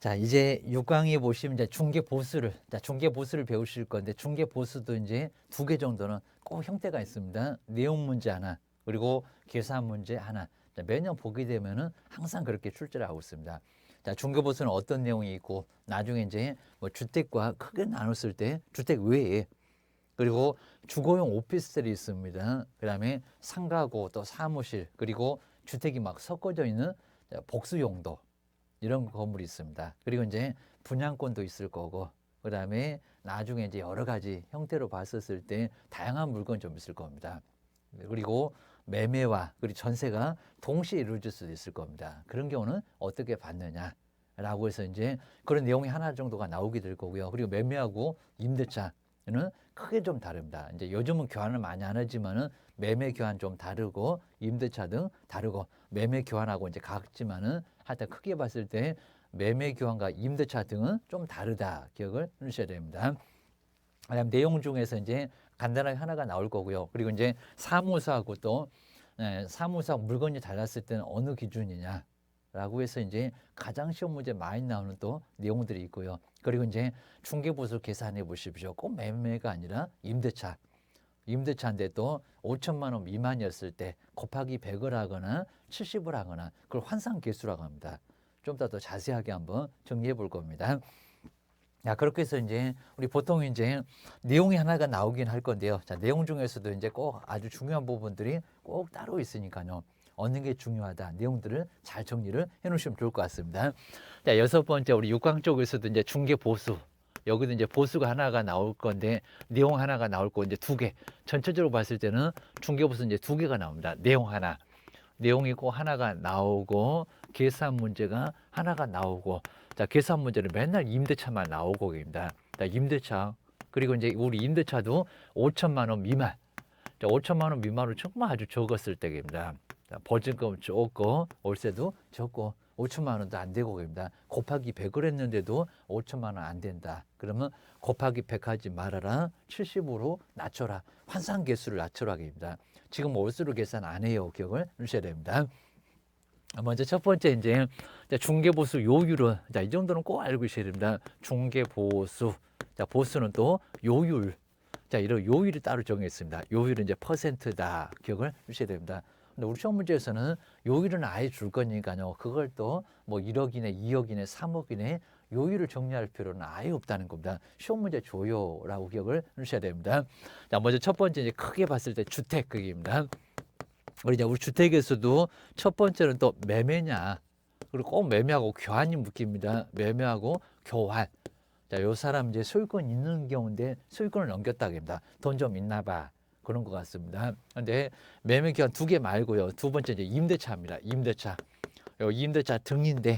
자, 이제 6강에 보시면 이제 중개보수를 배우실 건데, 중개보수도 이제 두 개 정도는 꼭 형태가 있습니다. 내용 문제 하나, 그리고 계산 문제 하나. 자, 매년 보게 되면은 항상 그렇게 출제를 하고 있습니다. 자, 중개보수는 어떤 내용이 있고, 나중에 이제 뭐 주택과 크게 나눴을 때 주택 외에, 그리고 주거용 오피스텔이 있습니다. 그 다음에 상가고 또 사무실, 그리고 주택이 막 섞어져 있는 복수용도, 이런 건물이 있습니다. 그리고 이제 분양권도 있을 거고, 그 다음에 나중에 이제 여러 가지 형태로 봤었을 때 다양한 물건이 좀 있을 겁니다. 그리고 매매와 그리고 전세가 동시에 이루어질 수도 있을 겁니다. 그런 경우는 어떻게 받느냐라고 해서 이제 그런 내용이 하나 정도가 나오게 될 거고요. 그리고 매매하고 임대차는 크게 좀 다릅니다. 이제 요즘은 교환을 많이 안 하지만은 매매 교환 좀 다르고 임대차 등 다르고, 매매 교환하고 이제 같지만은 하여튼 크게 봤을 때 매매 교환과 임대차 등은 좀 다르다, 기억을 해주셔야 됩니다. 그다음 내용 중에서 이제 간단하게 하나가 나올 거고요. 그리고 이제 사무소하고 또 사무소하고 물건이 달랐을 때는 어느 기준이냐라고 해서 이제 가장 시험 문제 많이 나오는 또 내용들이 있고요. 그리고 이제 중개보수 계산해 보십시오. 꼭 매매가 아니라 임대차인데 또 5천만 원 미만이었을 때 곱하기 100을 하거나 70을 하거나, 그걸 환산계수라고 합니다. 좀 더 자세하게 한번 정리해 볼 겁니다. 자, 그렇게 해서 이제 우리 보통 이제 내용이 하나가 나오긴 할 건데요. 자, 내용 중에서도 이제 꼭 아주 중요한 부분들이 꼭 따로 있으니까요. 어느 게 중요하다, 내용들을 잘 정리를 해 놓으시면 좋을 것 같습니다. 자, 여섯 번째, 우리 6강 쪽에서도 이제 중개 보수. 여기도 이제 보수가 하나가 나올 건데, 내용 하나가 나올 거 이제 두 개. 전체적으로 봤을 때는 중개 보수 이제 두 개가 나옵니다. 내용 하나. 내용이 꼭 하나가 나오고, 계산 문제가 하나가 나오고. 자, 계산 문제는 맨날 임대차만 나오고 계십니다. 자, 임대차. 그리고 이제 우리 임대차도 5천만 원 미만. 자, 5천만 원 미만으로 정말 아주 적었을 때입니다. 보증금 적고 월세도 적고 5천만 원도 안 되고 그럽니다. 곱하기 100을 했는데도 5천만 원 안 된다. 그러면 곱하기 100 하지 말아라. 70으로 낮춰라. 환산 개수를 낮춰라 그럽니다. 지금 월수로 계산 안 해요. 기억을 해주셔야 됩니다. 먼저 첫 번째 이제 중개보수 요율은, 자, 이 정도는 꼭 알고 있어야 됩니다. 중개보수. 자, 보수는 또 요율. 자, 이런 요율이 따로 정했습니다. 요율은 이제 퍼센트다. 기억을 주셔야 됩니다. 근데 우리 시험 문제에서는 요율은 아예 줄 거니까요. 그걸 또 뭐 1억 이내, 2억 이내, 3억 이내 요율을 정리할 필요는 아예 없다는 겁니다. 시험 문제 줘요라고 기억을 주셔야 됩니다. 자, 먼저 첫 번째 이제 크게 봤을 때 주택 크기입니다. 우리 이제 우리 주택에서도 첫 번째는 또 매매냐, 그리고 꼭 매매하고 교환이 묶입니다. 매매하고 교환. 자, 요 사람 이제 소유권 있는 경우인데 소유권을 넘겼다 그럽니다. 돈 좀 있나 봐. 그런 것 같습니다. 근데 매매 기간 두 개 말고요. 두 번째 이제 임대차입니다. 임대차. 요 임대차 등인데,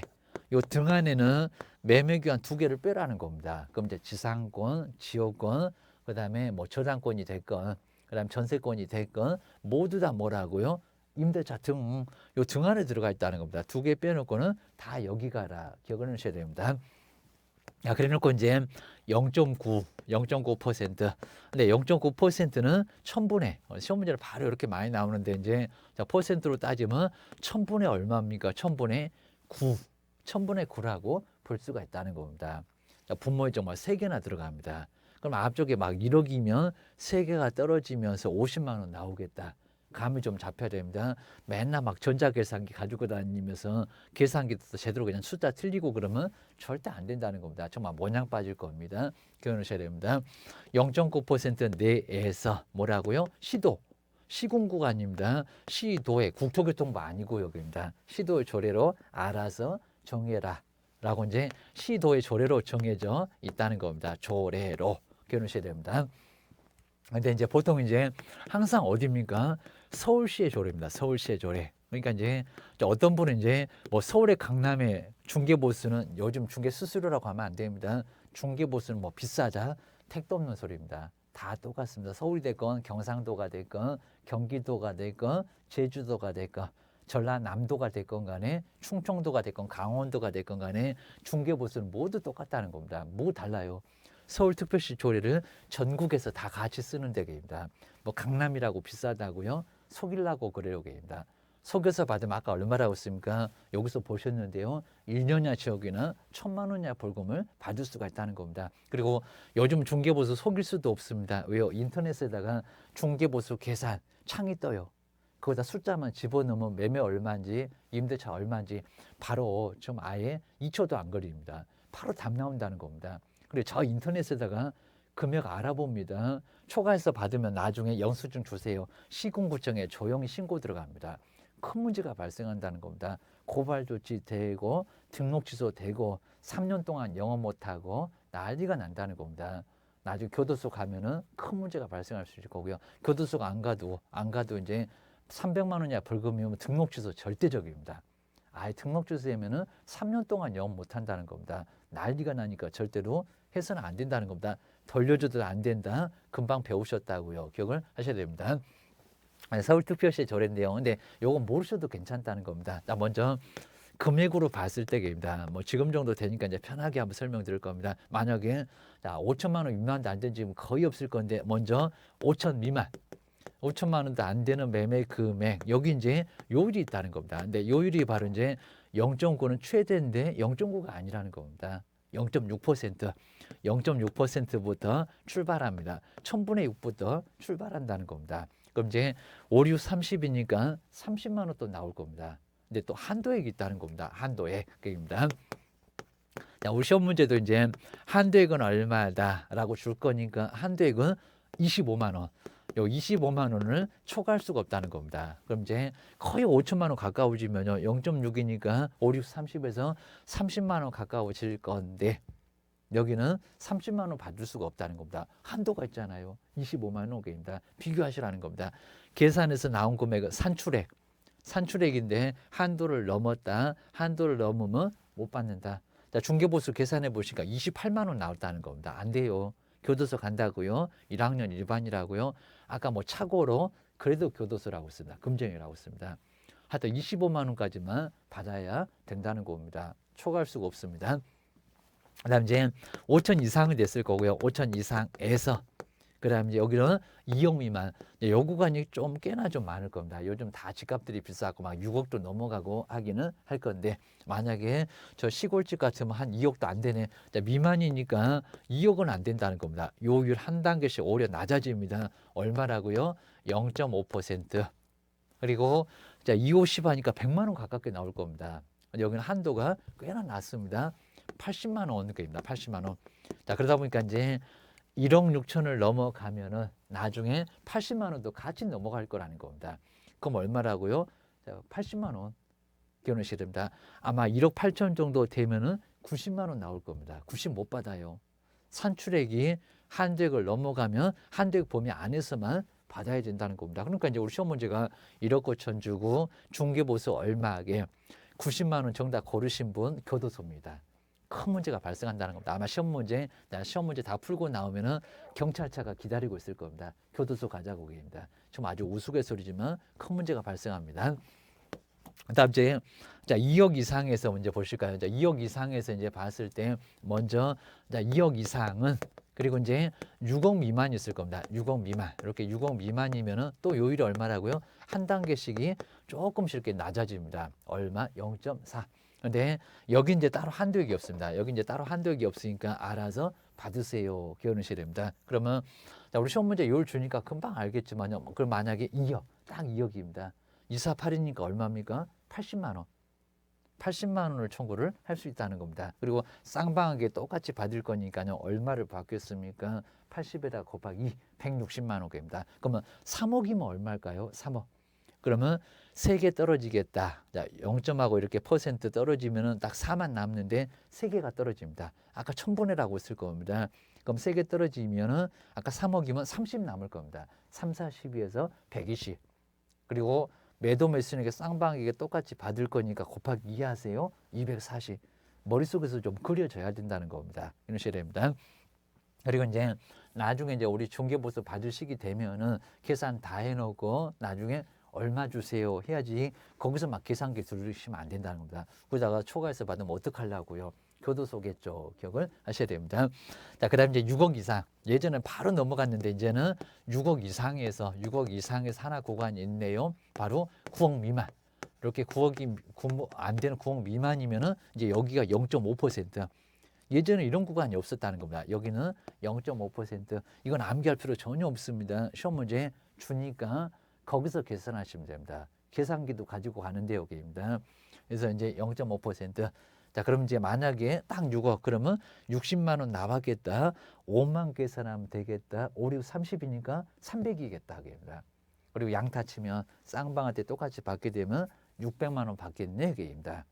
요 등 안에는 매매 기간 두 개를 빼라는 겁니다. 그럼 이제 지상권, 지역권, 그다음에 뭐 저당권이 됐건, 그다음 전세권이 됐건 모두 다 뭐라고요? 임대차 등, 요 등 안에 들어가 있다는 겁니다. 두 개 빼놓고는 다 여기 가라. 기억을 하셔야 됩니다. 야, 그래 놓고 이제 0.9%. 근데 0.9%는 천분의, 시험 문제를 바로 이렇게 많이 나오는데, 이제 자, 퍼센트로 따지면 천분의 얼마입니까? 천분의 9. 천분의 9라고 볼 수가 있다는 겁니다. 자, 분모에 정말 3개나 들어갑니다. 그럼 앞쪽에 막 1억이면 3개가 떨어지면서 50만 원 나오겠다. 감이 좀 잡혀야 됩니다. 맨날 막 전자계산기 가지고 다니면서 계산기도 제대로 그냥 숫자 틀리고 그러면 절대 안 된다는 겁니다. 정말 모냥 빠질 겁니다. 기억하셔야 됩니다. 0.9% 내에서 뭐라고요? 시군구가 아닙니다. 시도의, 국토교통부 아니고 여기입니다. 시도의 조례로 알아서 정해라 라고 이제 시도의 조례로 정해져 있다는 겁니다. 조례로 기억하셔야 됩니다. 근데 이제 보통 이제 항상 어디입니까? 서울시의 조례입니다. 서울시의 조례. 그러니까 이제 어떤 분은 이제 뭐 서울의 강남의 중개보수는 요즘 중개 수수료라고 하면 안 됩니다. 중개보수는 뭐 비싸자, 택도 없는 소리입니다. 다 똑같습니다. 서울이 됐건 경상도가 됐건 경기도가 됐건 제주도가 됐건 전라남도가 됐건 간에 충청도가 됐건 강원도가 됐건 간에 중개보수는 모두 똑같다는 겁니다. 뭐 달라요? 서울특별시 조례를 전국에서 다 같이 쓰는 데입니다. 뭐 강남이라고 비싸다고요? 속일라고 그래요, 입니다. 속여서 받으면 아까 얼마라고 했습니까? 여기서 보셨는데요. 1년이나 지역이나 1,000만 원 이하 벌금을 받을 수가 있다는 겁니다. 그리고 요즘 중개보수 속일 수도 없습니다. 왜요? 인터넷에다가 중개보수 계산 창이 떠요. 거기다 숫자만 집어넣으면 매매 얼마인지 임대차 얼마인지 바로 좀 아예 2초도 안 걸립니다. 바로 답 나온다는 겁니다. 그리고 저 인터넷에다가 금액 알아봅니다. 초과해서 받으면 나중에 영수증 주세요. 시군구청에 조용히 신고 들어갑니다. 큰 문제가 발생한다는 겁니다. 고발 조치 되고 등록 취소 되고 3년 동안 영업 못하고 난리가 난다는 겁니다. 나중에 교도소 가면은 큰 문제가 발생할 수 있을 거고요. 교도소가 안 가도 이제 300만 원 이하 벌금이면 등록 취소 절대적입니다. 아예 등록 취소되면은 3년 동안 영업 못한다는 겁니다. 난리가 나니까 절대로 해서는 안 된다는 겁니다. 돌려줘도 안 된다. 금방 배우셨다고요. 기억을 하셔야 됩니다. 서울특별시의 조례인데요. 근데 요건 모르셔도 괜찮다는 겁니다. 자, 먼저 금액으로 봤을 때입니다. 뭐 지금 정도 되니까 이제 편하게 한번 설명드릴 겁니다. 만약에 자, 5천만 원 미만도 안 된 집은 거의 없을 건데 먼저 5천 미만. 5천만 원도 안 되는 매매 금액. 여기 이제 요율이 있다는 겁니다. 근데 요율이 바로 이제 0.9는 최대인데 0.9가 아니라는 겁니다. 0.6%, 0.6%부터 출발합니다. 1000분의 6부터 출발한다는 겁니다. 그럼 이제 5, 6, 30이니까 30만 원 또 나올 겁니다. 근데 또 한도액이 있다는 겁니다. 한도액입니다. 자, 우리 시험 문제도 이제 한도액은 얼마다라고 줄 거니까 한도액은 25만 원. 요 25만 원을 초과할 수가 없다는 겁니다. 그럼 이제 거의 5천만 원 가까워지면요. 0.6이니까 5, 6, 30에서 30만 원 가까워질 건데 여기는 30만 원 받을 수가 없다는 겁니다. 한도가 있잖아요. 25만 원입니다. 비교하시라는 겁니다. 계산해서 나온 금액은 산출액인데 한도를 넘었다. 한도를 넘으면 못 받는다. 자, 중개보수 계산해 보시니까 28만 원 나왔다는 겁니다. 안 돼요. 교도소 간다고요. 1학년 일반이라고요. 아까 뭐 착오로 그래도 교도소라고 씁니다. 금정이라고 씁니다. 하여튼 25만 원까지만 받아야 된다는 겁니다. 초과할 수가 없습니다. 그다음 이제 5천 이상은 됐을 거고요. 5천 이상에서 그다음 이제 여기는 2억 미만. 요 구간이 좀 꽤나 좀 많을 겁니다. 요즘 다 집값들이 비싸고 막 6억도 넘어가고 하기는 할 건데 만약에 저 시골집 같으면 한 2억도 안 되네. 자, 미만이니까 2억은 안 된다는 겁니다. 요율 한 단계씩 오히려 낮아집니다. 얼마라고요? 0.5%. 그리고 자, 250 하니까 100만 원 가깝게 나올 겁니다. 여기는 한도가 꽤나 낮습니다. 80만 원입니다. 80만 원. 자, 그러다 보니까 이제 1억 6천을 넘어가면은 나중에 80만 원도 같이 넘어갈 거라는 겁니다. 그럼 얼마라고요? 자, 80만 원. 기억하셔야 됩니다. 아마 1억 8천 정도 되면은 90만 원 나올 겁니다. 90 못 받아요. 산출액이 한도액을 넘어가면 한도액 범위 안에서만 받아야 된다는 겁니다. 그러니까 이제 우리 시험 문제가 1억 9천 주고 중개보수 얼마에 90만 원 정답 고르신 분 교도소입니다. 큰 문제가 발생한다는 겁니다. 아마 시험 문제 다 풀고 나오면은 경찰차가 기다리고 있을 겁니다. 교도소 가자고 얘기입니다. 좀 아주 우스갯소리지만 큰 문제가 발생합니다. 그다음 이제 자 2억 이상에서 문제 보실까요? 자 2억 이상에서 이제 봤을 때 먼저 자 2억 이상은 그리고 이제 6억 미만이 있을 겁니다. 6억 미만 이렇게 6억 미만이면은 또 요율이 얼마라고요? 한 단계씩이 조금씩 이렇게 낮아집니다. 얼마? 0.4. 근데 여기 이제 따로 한도액이 없습니다. 여기 이제 따로 한도액이 없으니까 알아서 받으세요. 기억하셔야 됩니다. 그러면 자, 우리 시험 문제 요율 주니까 금방 알겠지만요. 그럼 만약에 2억, 딱 2억입니다. 248이니까 얼마입니까? 80만 원. 80만 원을 청구를 할 수 있다는 겁니다. 그리고 쌍방하게 똑같이 받을 거니까요. 얼마를 받겠습니까? 80에다 곱하기 160만 원입니다. 그러면 3억이면 얼마일까요? 3억. 그러면 3개 떨어지겠다. 자, 0점하고 이렇게 퍼센트 떨어지면은 딱 4만 남는데 3개가 떨어집니다. 아까 1000분의라고 했을 겁니다. 그럼 3개 떨어지면은 아까 3억이면 30 남을 겁니다. 3, 4, 12에서 120. 그리고 매도 매수에게 쌍방에게 똑같이 받을 거니까 곱하기 2 하세요. 240. 머릿속에서 좀 그려져야 된다는 겁니다. 이러셔야 됩니다. 그리고 이제 나중에 이제 우리 중개보수 받을 시기 되면은 계산 다 해놓고 나중에 얼마 주세요 해야지 거기서 막 계산기 들으시면 안 된다는 겁니다. 그러다가 초과해서 받으면 어떡하려고요? 교도소겠죠. 기억을 하셔야 됩니다. 자, 그 다음 이제 6억 이상. 예전에 바로 넘어갔는데 이제는 6억 이상에서 하나 구간이 있네요. 바로 9억 미만. 이렇게 9억이 안 되는 9억 미만이면은 이제 여기가 0.5%. 예전에 이런 구간이 없었다는 겁니다. 여기는 0.5%. 이건 암기할 필요 전혀 없습니다. 시험 문제 주니까 거기서 계산하시면 됩니다. 계산기도 가지고 가는데 여기입니다. 그래서 이제 0.5%. 자, 그럼 이제 만약에 딱 6억 그러면 60만 원 나왔겠다. 5만 계산하면 되겠다. 5, 6, 30이니까 300이겠다. 그입니다. 그리고 양타 치면 쌍방한테 똑같이 받게 되면 600만 원 받겠네. 그입니다.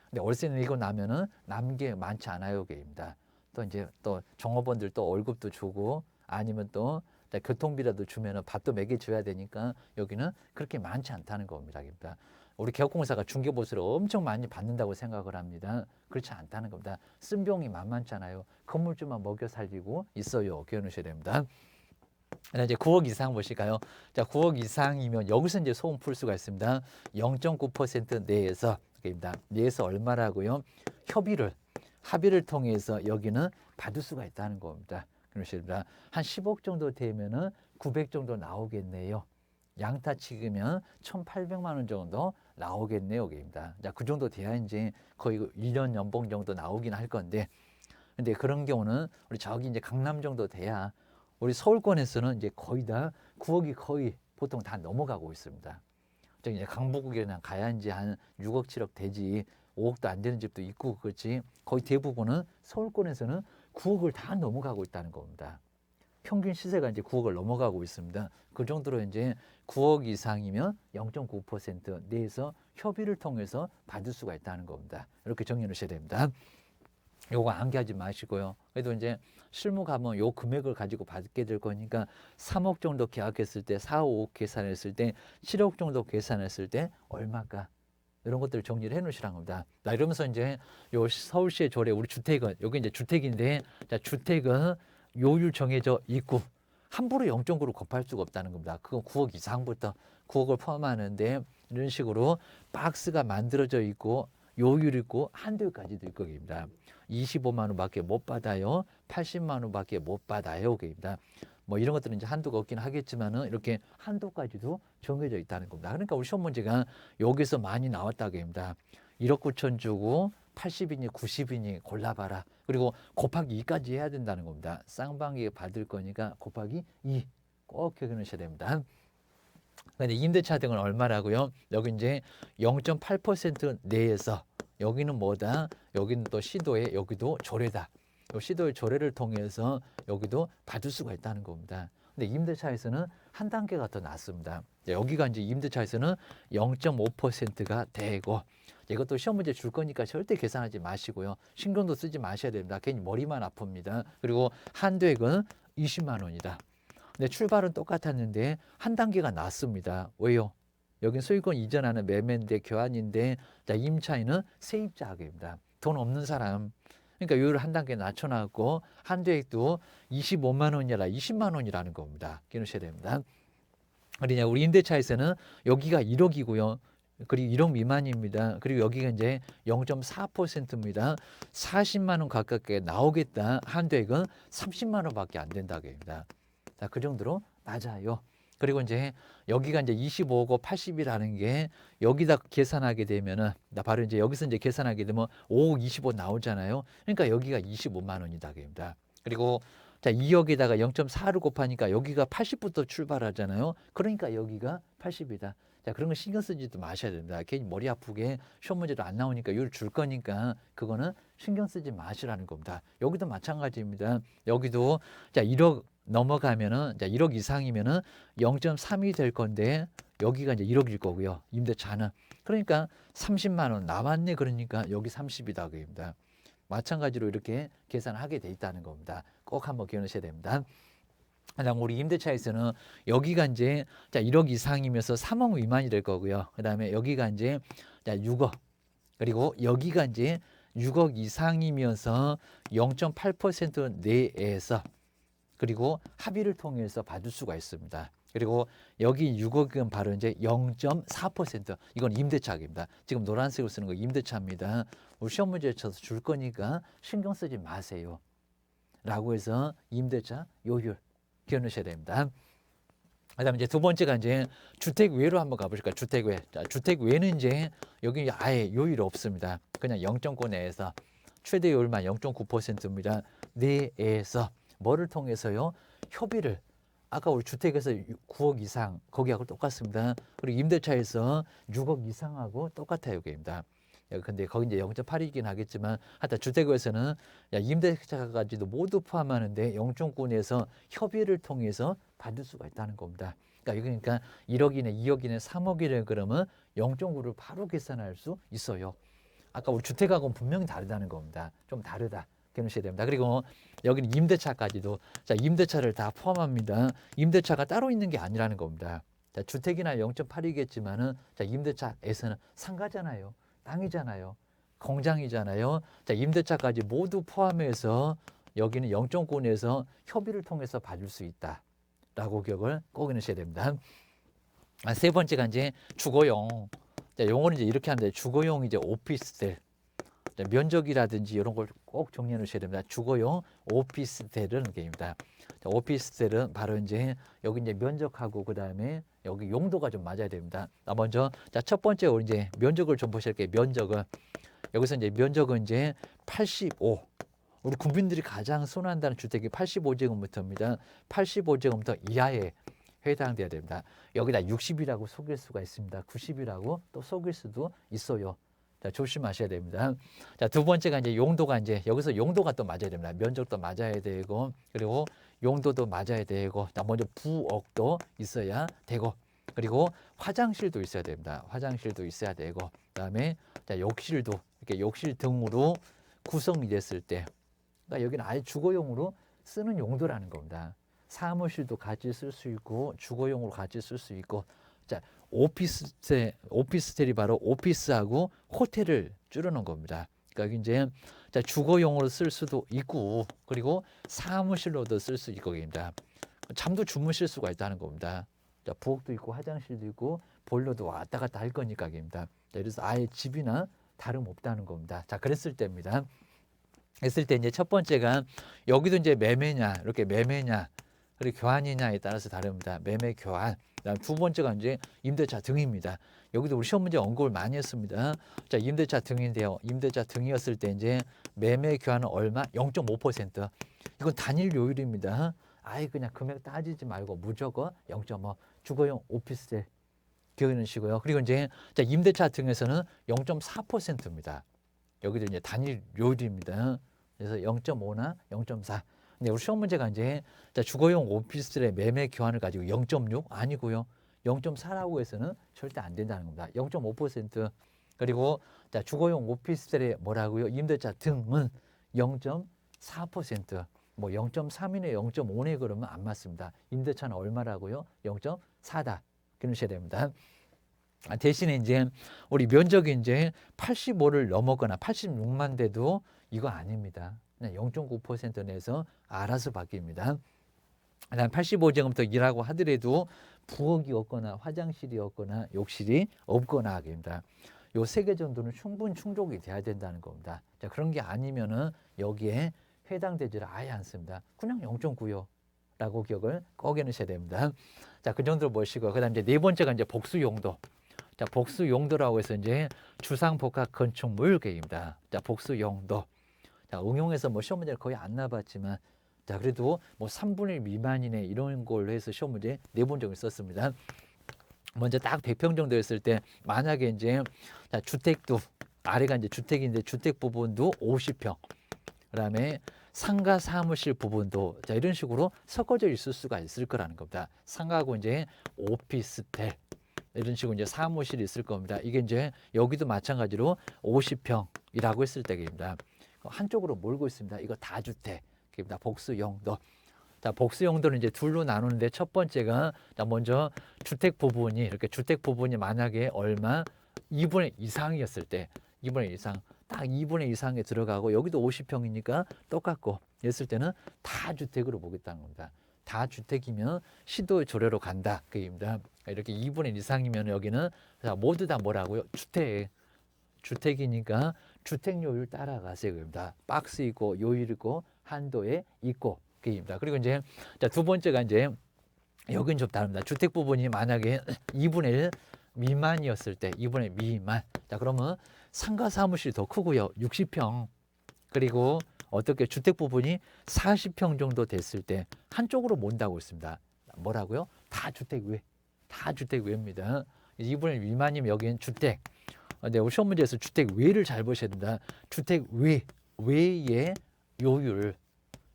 근데 월세 내고 나면은 남은 게 많지 않아요. 그입니다. 또 이제 또 종업원들 또 월급도 주고 아니면 또 교통비라도 주면은 밥도 먹여줘야 되니까 여기는 그렇게 많지 않다는 겁니다. 그입니다. 우리 개업공사가 중개보수를 엄청 많이 받는다고 생각을 합니다. 그렇지 않다는 겁니다. 쓴병이 만만찮아요. 건물주만 먹여 살리고 있어요. 기억하셔야 됩니다. 이제 9억 이상 보실까요? 자, 9억 이상이면 여기서 이제 소음 풀 수가 있습니다. 0.9% 내에서 입니다. 내에서 얼마라고요? 합의를 통해서 여기는 받을 수가 있다는 겁니다. 그러십니다. 한 10억 정도 되면은 900 정도 나오겠네요. 양타 치면 1,800만 원 정도 나오겠네요. 여기입니다. 자, 그 정도 돼야 이제 거의 1년 연봉 정도 나오긴 할 건데, 근데 그런 경우는 우리 저기 이제 강남 정도 돼야 우리 서울권에서는 이제 거의 다 9억이 거의 보통 다 넘어가고 있습니다. 저기 이제 강북구에나 가야 이제 한 6억, 7억 되지 5억도 안 되는 집도 있고 그렇지 거의 대부분은 서울권에서는 9억을 다 넘어가고 있다는 겁니다. 평균 시세가 이제 9억을 넘어가고 있습니다. 그 정도로 이제 9억 이상이면 0.9% 내에서 협의를 통해서 받을 수가 있다는 겁니다. 이렇게 정리를 하셔야 됩니다. 요거 암기하지 마시고요. 그래도 이제 실무 가면 요 금액을 가지고 받게 될 거니까 3억 정도 계약했을 때 4, 5억 계산했을 때 7억 정도 계산했을 때 얼마가 이런 것들을 정리를 해 놓으시라는 겁니다. 나 이러면서 이제 요 서울시의 조례 우리 주택은 여기 이제 주택인데 자, 주택은 요율 정해져 있고 함부로 0.9로 곱할 수가 없다는 겁니다. 그건 9억 이상부터 9억을 포함하는데 이런 식으로 박스가 만들어져 있고 요율 있고 한도까지도 있고 입니다. 25만 원밖에 못 받아요. 80만 원밖에 못 받아요. 그입니다. 뭐 이런 것들은 이제 한도가 없긴 하겠지만은 이렇게 한도까지도 정해져 있다는 겁니다. 그러니까 우리 시험 문제가 여기서 많이 나왔다고 합니다. 1억 9천 주고 80이니 90이니 골라봐라. 그리고 곱하기 2까지 해야 된다는 겁니다. 쌍방이 받을 거니까 곱하기 2 꼭 기억해 놓으셔야 됩니다. 근데 임대차 등은 얼마라고요? 여기 이제 0.8% 내에서 여기는 뭐다? 여기는 또 시도에 여기도 조례다. 시도의 조례를 통해서 여기도 받을 수가 있다는 겁니다. 근데 임대차에서는 한 단계가 더 낮습니다. 여기가 이제 임대차에서는 0.5%가 되고 이것도 시험 문제 줄 거니까 절대 계산하지 마시고요. 신경도 쓰지 마셔야 됩니다. 괜히 머리만 아픕니다. 그리고 한도액은 20만 원이다. 근데 출발은 똑같았는데 한 단계가 낮습니다. 왜요? 여긴 소유권 이전하는 매매인데 교환인데 자, 임차인은 세입자 하객입니다. 돈 없는 사람. 그러니까 요율을 한 단계 낮춰놨고 한도액도 25만 원이 아니라 20만 원이라는 겁니다. 기억하셔야 됩니다. 그러냐 우리 임대차에서는 여기가 1억이고요. 그리고 1억 미만입니다. 그리고 여기가 이제 0.4%입니다. 40만 원 가깝게 나오겠다. 한도액은 30만 원밖에 안 된다고 합니다. 자, 그 정도로 낮아요. 그리고 이제 여기가 이제 25고 80이라는 게 여기다 계산하게 되면은 바로 이제 여기서 이제 계산하게 되면 5억 25 나오잖아요. 그러니까 여기가 25만 원이다 그럽니다. 그리고 자, 2억에다가 0.4를 곱하니까 여기가 80부터 출발하잖아요. 그러니까 여기가 80이다. 자, 그런 거 신경 쓰지도 마셔야 됩니다. 괜히 머리 아프게 시험 문제도 안 나오니까 이걸 줄 거니까 그거는 신경 쓰지 마시라는 겁니다. 여기도 마찬가지입니다. 여기도 자, 1억 넘어가면은 자, 1억 이상이면은 0.3이 될 건데 여기가 이제 1억일 거고요. 임대차는. 그러니까 30만 원 남았네. 그러니까 여기 30이다 그입니다. 마찬가지로 이렇게 계산하게 돼 있다는 겁니다. 꼭 한번 기억하셔야 됩니다. 그다음 우리 임대차에서는 여기가 이제 자 1억 이상이면서 3억 미만이 될 거고요. 그다음에 여기가 이제 자 6억 그리고 여기가 이제 6억 이상이면서 0.8% 내에서 그리고 합의를 통해서 받을 수가 있습니다. 그리고 여기 6억은 바로 이제 0.4% 이건 임대차입니다. 지금 노란색으로 쓰는 거 임대차입니다. 우리 시험 문제에 쳐서 줄 거니까 신경 쓰지 마세요. 라고 해서 임대차 요율 기억하셔야 됩니다. 그다음에 이제 두 번째가 이제 주택 외로 한번 가보실까요? 주택 외. 자, 주택 외는 이제 여기 아예 요율이 없습니다. 그냥 0.9 내에서 최대 요율만 0.9%입니다. 내에서 뭐를 통해서요? 협의를 아까 우리 주택에서 9억 이상 거기하고 똑같습니다. 그리고 임대차에서 6억 이상하고 똑같아요, 여기입니다. 근데 거기 이제 0.8이긴 하겠지만 하여튼 주택에서는 임대차까지도 모두 포함하는데 0.9에서 협의를 통해서 받을 수가 있다는 겁니다. 그러니까 1억이네, 2억이네, 3억이네 그러면 0.9를 바로 계산할 수 있어요. 아까 우리 주택하고는 분명히 다르다는 겁니다. 좀 다르다. 기억하셔야 됩니다. 그리고 여기는 임대차까지도 자, 임대차를 다 포함합니다. 임대차가 따로 있는 게 아니라는 겁니다. 자, 주택이나 0.8이겠지만은 자, 임대차에서는 상가잖아요. 땅이잖아요. 공장이잖아요. 자, 임대차까지 모두 포함해서 여기는 0.9에서 협의를 통해서 받을 수 있다라고 기억을 꼭 해놓으셔야 됩니다. 세 번째가 이제 주거용. 자, 용어는 이제 이렇게 하는데 주거용 이제 오피스텔. 자, 면적이라든지 이런 걸 꼭 정리해 놓으셔야 됩니다. 주거용 오피스텔은 게임입니다. 자, 오피스텔은 바로 이제 여기 이제 면적하고 그다음에 여기 용도가 좀 맞아야 됩니다. 먼저 자, 첫 번째 이제 면적을 좀 보실게요. 면적은 여기서 이제 면적은 이제 85. 우리 국민들이 가장 선호한다는 주택이 85제곱미터입니다. 85제곱미터 이하에 해당돼야 됩니다. 여기다 60이라고 속일 수가 있습니다. 90이라고 또 속일 수도 있어요. 자, 조심하셔야 됩니다. 자, 두 번째가 이제 용도가 이제 여기서 용도가 또 맞아야 됩니다. 면적도 맞아야 되고 그리고 용도도 맞아야 되고 자, 먼저 부엌도 있어야 되고 그리고 화장실도 있어야 됩니다. 화장실도 있어야 되고 그다음에 자, 욕실도 이렇게 욕실 등으로 구성이 됐을 때 그러니까 여기는 아예 주거용으로 쓰는 용도라는 겁니다. 사무실도 같이 쓸 수 있고 주거용으로 같이 쓸 수 있고 자 오피스텔이 바로 오피스하고 호텔을 줄여놓은 겁니다. 그러니까 이제 자, 주거용으로 쓸 수도 있고 그리고 사무실로도 쓸 수 있고 입니다. 잠도 주무실 수가 있다는 겁니다. 자, 부엌도 있고 화장실도 있고 보일러도 왔다 갔다 할 거니까 입니다. 그래서 아예 집이나 다름없다는 겁니다. 자, 그랬을 때입니다. 했을 때 이제 첫 번째가 여기도 이제 매매냐 이렇게 매매냐 그리고 교환이냐에 따라서 다릅니다. 매매 교환. 그다음 두 번째가 이제 임대차 등입니다. 여기도 우리 시험 문제 언급을 많이 했습니다. 자, 임대차 등인데요. 임대차 등이었을 때 이제 매매 교환은 얼마? 0.5%. 이건 단일 요율입니다. 아예 그냥 금액 따지지 말고 무조건 0.5 주거용 오피스텔 기억해 놓으시고요. 그리고 이제 자, 임대차 등에서는 0.4%입니다. 여기도 이제 단일 요율입니다. 그래서 0.5나 0.4. 근데 우리 시험 문제가 이제 자, 주거용 오피스텔의 매매 교환을 가지고 0.6 아니고요. 0.4라고 해서는 절대 안 된다는 겁니다. 0.5% 그리고 자, 주거용 오피스텔의 뭐라고요? 임대차 등은 0.4%. 뭐 0.3이네 0.5네 그러면 안 맞습니다. 임대차는 얼마라고요? 0.4다. 기억하셔야 됩니다. 대신에 이제 우리 면적이 이제 85를 넘었거나 86만 돼도 이거 아닙니다. 그냥 0.9% 내서 알아서 바뀝니다. 그다음 85제곱미터 이라고 하더라도 부엌이 없거나 화장실이 없거나 욕실이 없거나 하입니다. 요 세 개 정도는 충분히 충족이 돼야 된다는 겁니다. 자, 그런 게 아니면은 여기에 해당되지를 아예 않습니다. 그냥 0.9요. 라고 기억을 꼭 해놓으셔야 됩니다. 자, 그 정도로 보시고 그다음 이제 네 번째가 이제 복수 용도. 자, 복수 용도라고 해서 이제 주상복합 건축물 계획입니다. 자, 복수 용도. 자, 응용해서 뭐 시험 문제를 거의 안 나봤지만 자, 그래도 뭐 3분의 1 미만이네 이런 걸로 해서 시험 문제 내본 적이 있었습니다. 먼저 딱 100평 정도 했을 때 만약에 이제 자, 주택도 아래가 이제 주택인데 주택 부분도 50평. 그다음에 상가 사무실 부분도 자, 이런 식으로 섞어져 있을 수가 있을 거라는 겁니다. 상가하고 이제 오피스텔 이런 식으로 이제 사무실이 있을 겁니다. 이게 이제 여기도 마찬가지로 50평이라고 했을 때입니다. 한쪽으로 몰고 있습니다. 이거 다주택입니다. 복수용도. 자, 복수용도는 이제 둘로 나누는데 첫 번째가 자, 먼저 주택 부분이 이렇게 주택 부분이 만약에 얼마 2분의 이상이었을 때 2분의 이상 딱 2분의 이상에 들어가고 여기도 50평이니까 똑같고 했을 때는 다주택으로 보겠다는 겁니다. 다주택이면 시도 조례로 간다. 그입니다. 이렇게 2분의 이상이면 여기는 자, 모두 다 뭐라고요? 주택이니까 주택 요율 따라가세요. 그입니다. 박스 있고 요율 있고 한도에 있고 그입니다. 그리고 이제 자, 두 번째가 이제 여긴 좀 다릅니다. 주택 부분이 만약에 2분의 1 미만이었을 때 2분의 1 미만. 자, 그러면 상가 사무실이 더 크고요. 60평. 그리고 어떻게 주택 부분이 40평 정도 됐을 때 한쪽으로 몬다고 있습니다. 뭐라고요? 다 주택 외. 다 주택 외입니다. 2분의 1 미만이면 여기는 주택. 근데 우리 시험 문제에서 주택 외를 잘 보셔야 된다. 주택 외의 요율.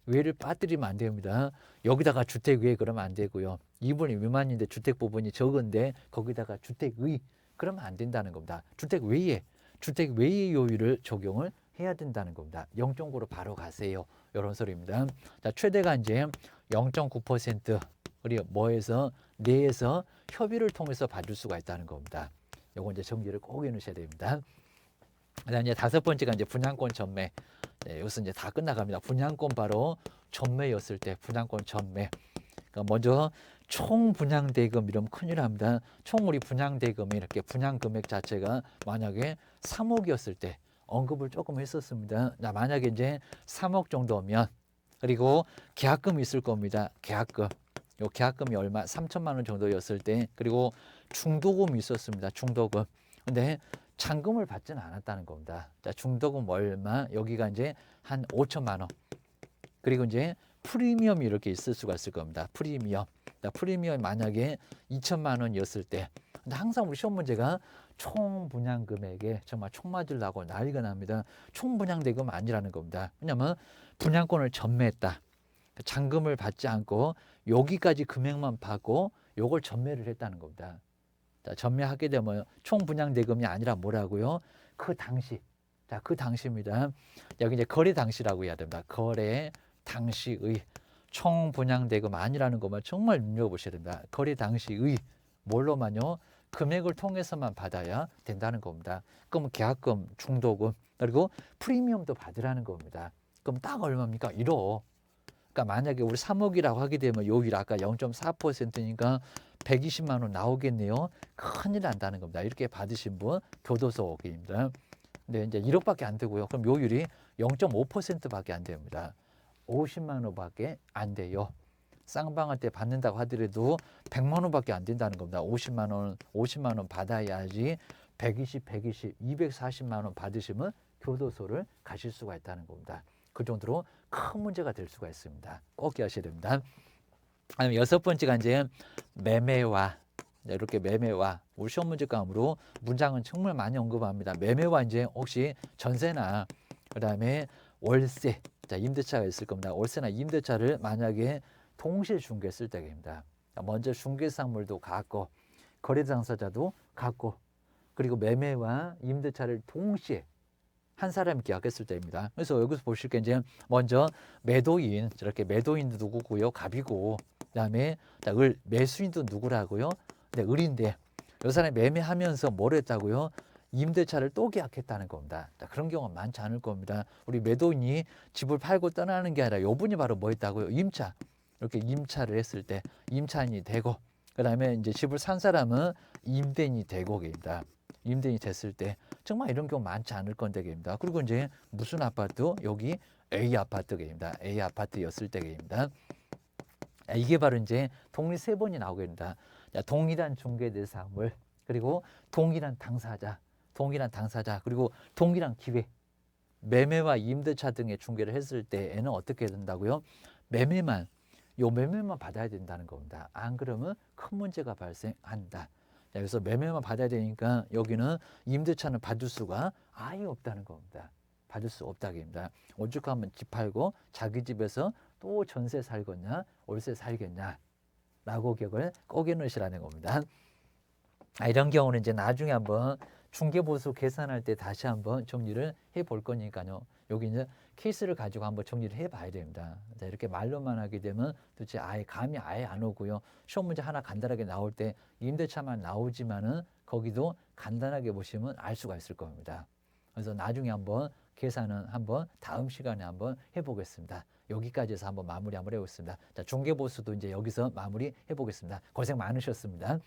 외를 빠뜨리면 안 됩니다. 여기다가 주택 외 그러면 안 되고요. 2분의 1 미만인데 주택 부분이 적은데 거기다가 주택 의 그러면 안 된다는 겁니다. 주택 외의 요율을 적용을 해야 된다는 겁니다. 0.9로 바로 가세요. 이런 소리입니다. 자, 최대가 이제 0.9% 그리고 뭐에서 내에서 협의를 통해서 받을 수가 있다는 겁니다. 요거 이제 정리를 꼭 해놓으셔야 됩니다. 그다음 이제 5번째가 이제 분양권 전매. 네, 여기서 이제 다 끝나갑니다. 분양권 바로 전매였을 때 분양권 전매. 그러니까 먼저 총 분양 대금 이러면 큰일 납니다. 총 우리 분양 대금이 이렇게 분양 금액 자체가 만약에 3억이었을 때 언급을 조금 했었습니다. 자, 만약에 이제 3억 정도면 그리고 계약금이 있을 겁니다. 계약금. 요 계약금이 얼마? 3천만 원 정도였을 때 그리고 중도금이 있었습니다. 중도금. 근데 잔금을 받지는 않았다는 겁니다. 자, 중도금 얼마? 여기가 이제 한 5천만 원. 그리고 이제 프리미엄이 이렇게 있을 수가 있을 겁니다. 프리미엄. 자, 프리미엄이 만약에 2천만 원이었을 때. 근데 항상 우리 시험 문제가 총 분양 금액에 정말 총 맞으려고 난리가 납니다. 총 분양 대금 아니라는 겁니다. 왜냐면 분양권을 전매했다. 잔금을 받지 않고 여기까지 금액만 받고 요걸 전매를 했다는 겁니다. 자, 전매하게 되면 총 분양 대금이 아니라 뭐라고요? 그 당시. 자, 그 당시입니다. 여기 이제 거래 당시라고 해야 됩니다. 거래 당시의 총 분양 대금 아니라는 것만 정말 눈여겨보셔야 됩니다. 거래 당시의 뭘로만요? 금액을 통해서만 받아야 된다는 겁니다. 그럼 계약금, 중도금, 그리고 프리미엄도 받으라는 겁니다. 그럼 딱 얼마입니까? 1억. 그러니까 만약에 우리 3억이라고 하게 되면 요율 아까 0.4%니까 120만 원 나오겠네요. 큰일 난다는 겁니다. 이렇게 받으신 분 교도소 오기입니다. 근데 이제 1억밖에 안 되고요. 그럼 요율이 0.5%밖에 안 됩니다. 50만 원밖에 안 돼요. 쌍방한테 받는다고 하더라도 100만 원밖에 안 된다는 겁니다. 50만 원 받아야지 120, 240만 원 받으시면 교도소를 가실 수가 있다는 겁니다. 그 정도로 큰 문제가 될 수가 있습니다. 꼭 기하셔야 됩니다. 아니면 6번째가 이제 매매와 이렇게 매매와 우리 시험 문제감으로 문장은 정말 많이 언급합니다. 매매와 이제 혹시 전세나 그다음에 월세, 자, 임대차가 있을 겁니다. 월세나 임대차를 만약에 동시에 중개했을 때입니다. 먼저 중개상물도 갖고 거래 당사자도 갖고 그리고 매매와 임대차를 동시에 한 사람이 계약했을 때입니다. 그래서 여기서 보실 게 이제 먼저 매도인, 저렇게 매도인도 누구고요? 갑이고, 그다음에 매수인도 누구라고요? 네, 을인데 이 사람이 매매하면서 뭘 했다고요? 임대차를 또 계약했다는 겁니다. 자, 그런 경우가 많지 않을 겁니다. 우리 매도인이 집을 팔고 떠나는 게 아니라 이분이 바로 뭐 했다고요? 임차. 이렇게 임차를 했을 때 임차인이 되고 그다음에 이제 집을 산 사람은 임대인이 되고입니다. 임대인이 됐을 때 정말 이런 경우 많지 않을 건데입니다. 그리고 이제 무슨 아파트? 여기 A 아파트입니다. A 아파트였을 때입니다. 이게 바로 이제 동일 3번이 나오게 됩니다. 동일한 중개 대상물 그리고 동일한 당사자 그리고 동일한 기회 매매와 임대차 등의 중개를 했을 때에는 어떻게 된다고요? 매매만 받아야 된다는 겁니다. 안 그러면 큰 문제가 발생한다. 그래서 매매만 받아야 되니까 여기는 임대차는 받을 수가 아예 없다는 겁니다. 받을 수 없다입니다. 오죽하면 집 팔고 자기 집에서 또 전세 살겠냐 월세 살겠냐 라고 기억을 꼭 해놓으시라는 겁니다. 이런 경우는 이제 나중에 한번 중개보수 계산할 때 다시 한번 정리를 해볼 거니까요. 여기 이제 케이스를 가지고 한번 정리를 해봐야 됩니다. 이렇게 말로만 하게 되면 도대체 감이 아예 안 오고요. 시험 문제 하나 간단하게 나올 때 임대차만 나오지만은 거기도 간단하게 보시면 알 수가 있을 겁니다. 그래서 나중에 한번 계산은 한번 다음 시간에 한번 해보겠습니다. 여기까지 해서 한번 마무리 한번 해보겠습니다. 자, 중개보수도 이제 여기서 마무리 해보겠습니다. 고생 많으셨습니다.